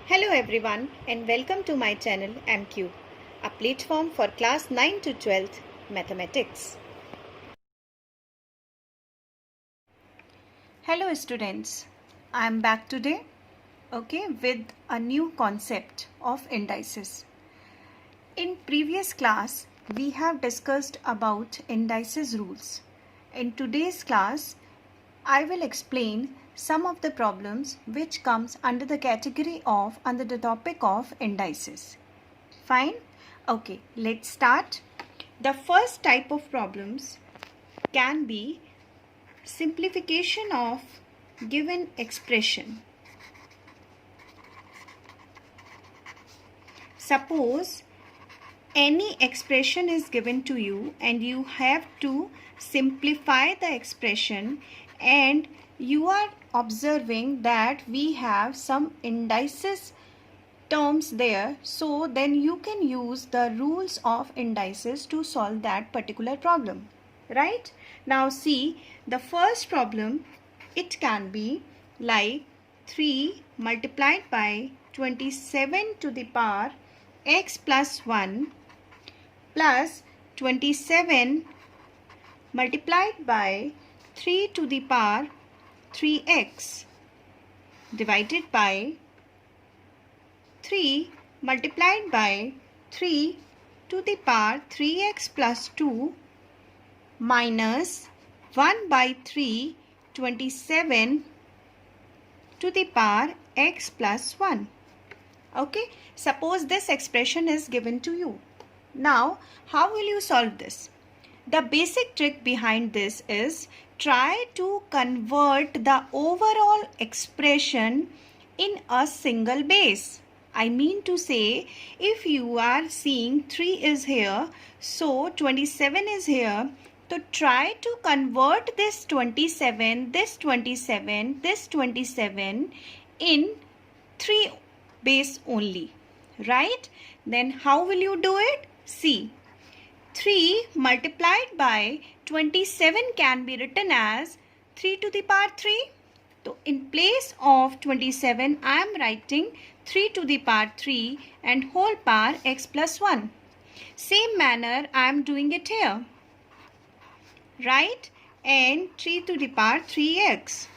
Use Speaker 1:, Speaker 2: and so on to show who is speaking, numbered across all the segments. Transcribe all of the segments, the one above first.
Speaker 1: Hello everyone and welcome to my channel MQ, a platform for class 9 to 12th mathematics. Hello students, I am back today with a new concept of indices. In previous class we have discussed about indices rules. In today's class I will explain some of the problems which comes under the topic of indices. Fine? Okay, let's start. The first type of problems can be simplification of given expression. Suppose any expression is given to you and you have to simplify the expression, and you are observing that we have some indices terms there, so then you can use the rules of indices to solve that particular problem, right? Now see, the first problem, it can be like 3 multiplied by 27 to the power x plus 1 plus 27 multiplied by 3 to the power 3x divided by 3 multiplied by 3 to the power 3x plus 2 minus 1 by 3 27 to the power x plus 1. Okay, suppose this expression is given to you. Now, how will you solve this? The basic trick behind this is try to convert the overall expression in a single base. I mean to say, if you are seeing 3 is here, so 27 is here, so try to convert this 27, this 27, this 27 in 3 base only, right? Then how will you do it? See, 3 multiplied by 27 can be written as 3 to the power 3. So in place of 27, I am writing 3 to the power 3 and whole power x plus 1. Same manner I am doing it here, right? And 3 to the power 3x.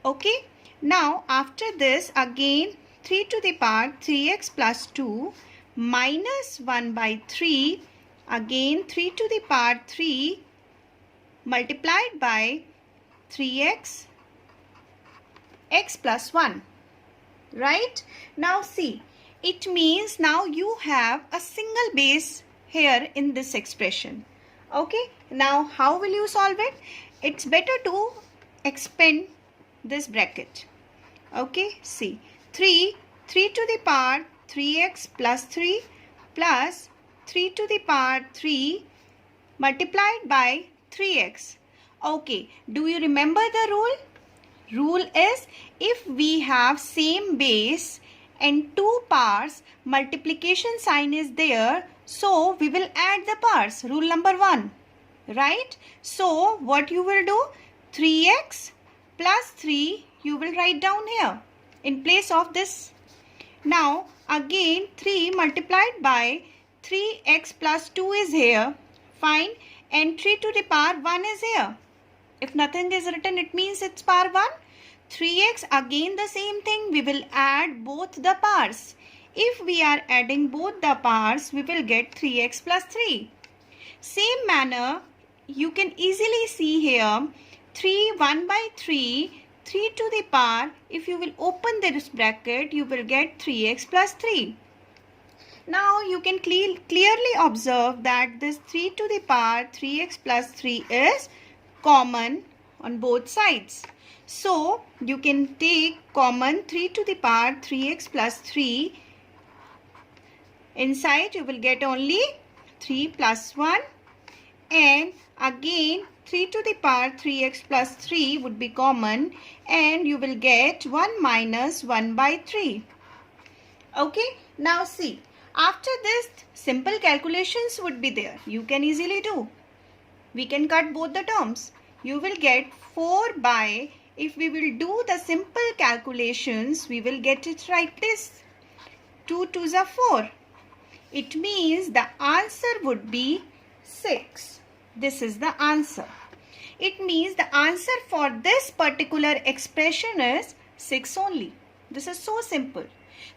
Speaker 1: Okay. Now after this, again 3 to the power 3x plus 2 minus 1 by 3, again 3 to the power 3 multiplied by 3x x plus 1, right? Now see, it means now you have a single base here in this expression. Okay, now how will you solve it? It's better to expand this bracket. Okay, see, 3 to the power 3x plus 3 plus 3 to the power 3 multiplied by 3x. Okay, do you remember the rule? Rule is, if we have same base and two powers, multiplication sign is there, so we will add the powers. Rule number 1, right? So what you will do? 3x plus 3 you will write down here in place of this. Now again 3 multiplied by 3x plus 2 is here, fine, and 3 to the power 1 is here. If nothing is written, it means it's power 1. 3x, again the same thing, we will add both the powers. If we are adding both the powers, we will get 3x plus 3. Same manner, you can easily see here 1 by 3 to the power, if you will open this bracket, you will get 3x plus 3. Now you can clearly observe that this 3 to the power 3x plus 3 is common on both sides. So you can take common 3 to the power 3x plus 3. Inside you will get only 3 plus 1, and again 3 to the power 3x plus 3 would be common, and you will get 1 minus 1 by 3. Okay, now see, after this simple calculations would be there. You can easily do. We can cut both the terms. You will get 4 by if we will do the simple calculations, we will get it like this. 2 2s are 4. It means the answer would be 6. This is the answer. It means the answer for this particular expression is 6 only. This is so simple.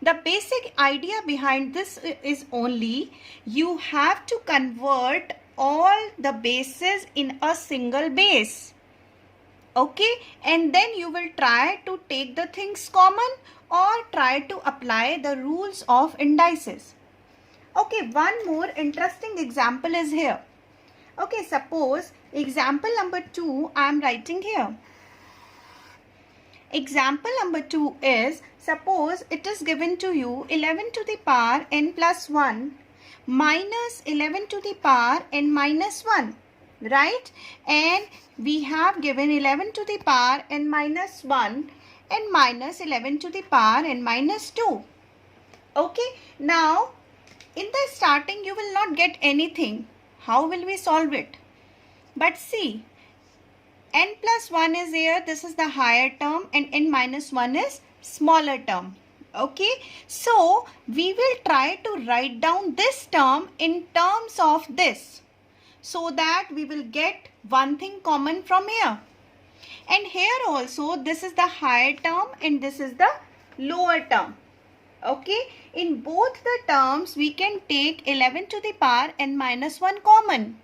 Speaker 1: The basic idea behind this is only you have to convert all the bases in a single base. Okay, and then you will try to take the things common or try to apply the rules of indices. Okay, one more interesting example is here. Okay, suppose example number 2 I am writing here. Example number 2 is, suppose it is given to you 11 to the power n plus 1 minus 11 to the power n minus 1, right? And we have given 11 to the power n minus 1 and minus 11 to the power n minus 2. Okay, now in the starting you will not get anything. How will we solve it? But see, n plus 1 is here, this is the higher term, and n minus 1 is smaller term. Okay, so we will try to write down this term in terms of this, so that we will get one thing common from here. And here also, this is the higher term and this is the lower term. Okay, in both the terms we can take 11 to the power n minus 1 common.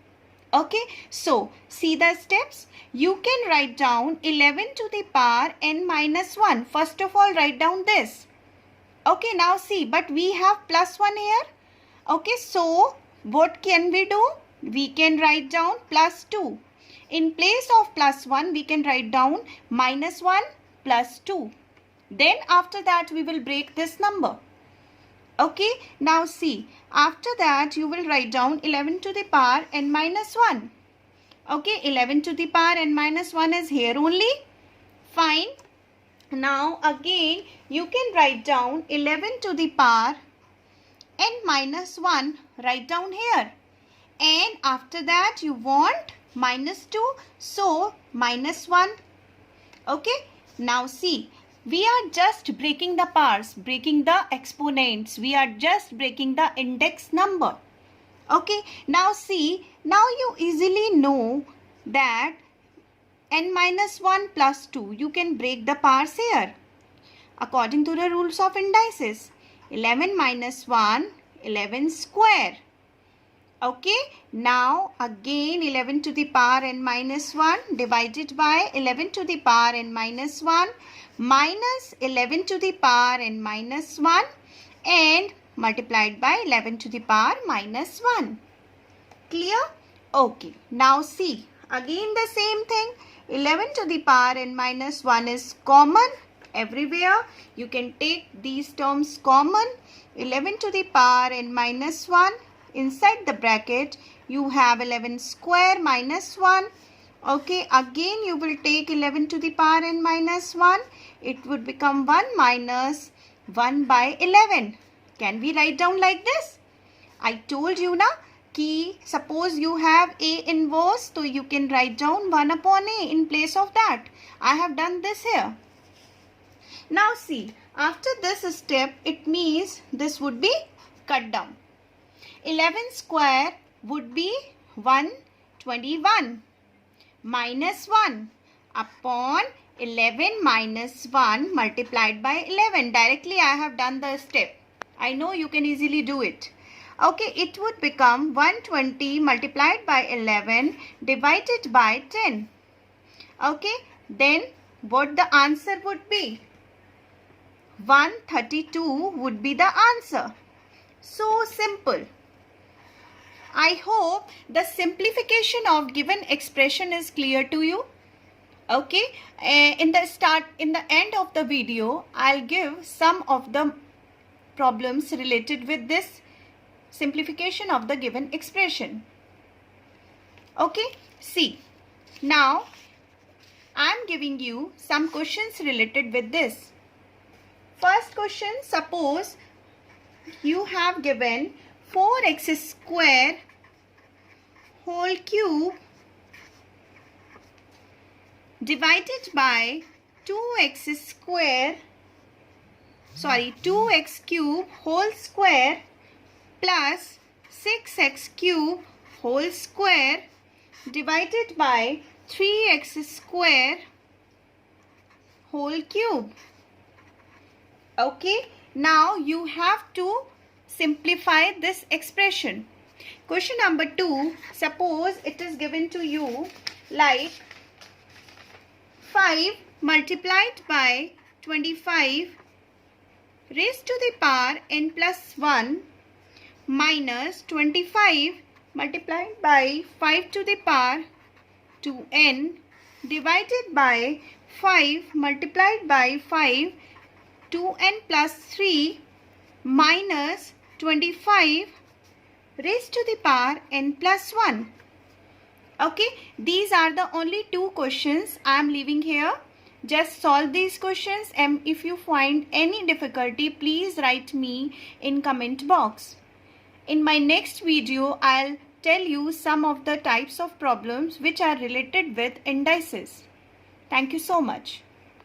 Speaker 1: Okay, so see the steps. You can write down 11 to the power n minus 1. First of all, write down this. Okay, now see, but we have plus 1 here. Okay, so what can we do? We can write down plus 2. In place of plus 1, we can write down minus 1 plus 2. Then after that, we will break this number. Okay, now see, after that you will write down 11 to the power n minus 1. Okay, 11 to the power n minus 1 is here only. Fine. Now again you can write down 11 to the power n minus 1, write down here. And after that you want minus 2, so minus 1. Okay, now see, we are just breaking the powers, breaking the exponents. We are just breaking the index number. Okay, now see, now you easily know that n minus 1 plus 2, you can break the powers here according to the rules of indices. 11 minus 1, 11 square. Okay, now again 11 to the power n minus 1 divided by 11 to the power n minus 1 minus 11 to the power n minus 1 and multiplied by 11 to the power minus 1. Clear? Okay, now see, again the same thing. 11 to the power n minus 1 is common everywhere. You can take these terms common. 11 to the power n minus 1. Inside the bracket, you have 11 square minus 1. Okay, again you will take 11 to the power n minus 1. It would become 1 minus 1 by 11. Can we write down like this? I told you na, ki suppose you have A inverse, so you can write down 1 upon A in place of that. I have done this here. Now see, after this step, it means this would be cut down. 11 square would be 121 minus 1 upon 11 minus 1 multiplied by 11. Directly I have done the step. I know you can easily do it. Okay, it would become 120 multiplied by 11 divided by 10. Okay, then what the answer would be? 132 would be the answer. So simple. I hope the simplification of given expression is clear to you. Okay, in the end of the video, I'll give some of the problems related with this simplification of the given expression. Okay, see, now I'm giving you some questions related with this. First question, suppose you have given 4x square whole cube divided by 2x cube whole square plus 6x cube whole square divided by 3x square whole cube. Okay, now you have to simplify this expression. Question number 2, suppose it is given to you like 5 multiplied by 25 raised to the power n plus 1 minus 25 multiplied by 5 to the power 2n divided by 5 multiplied by 5 2n plus 3 minus 25 raised to the power n plus 1. Okay, these are the only 2 questions I am leaving here. Just solve these questions, and if you find any difficulty, please write me in comment box. In my next video, I'll tell you some of the types of problems which are related with indices. Thank you so much.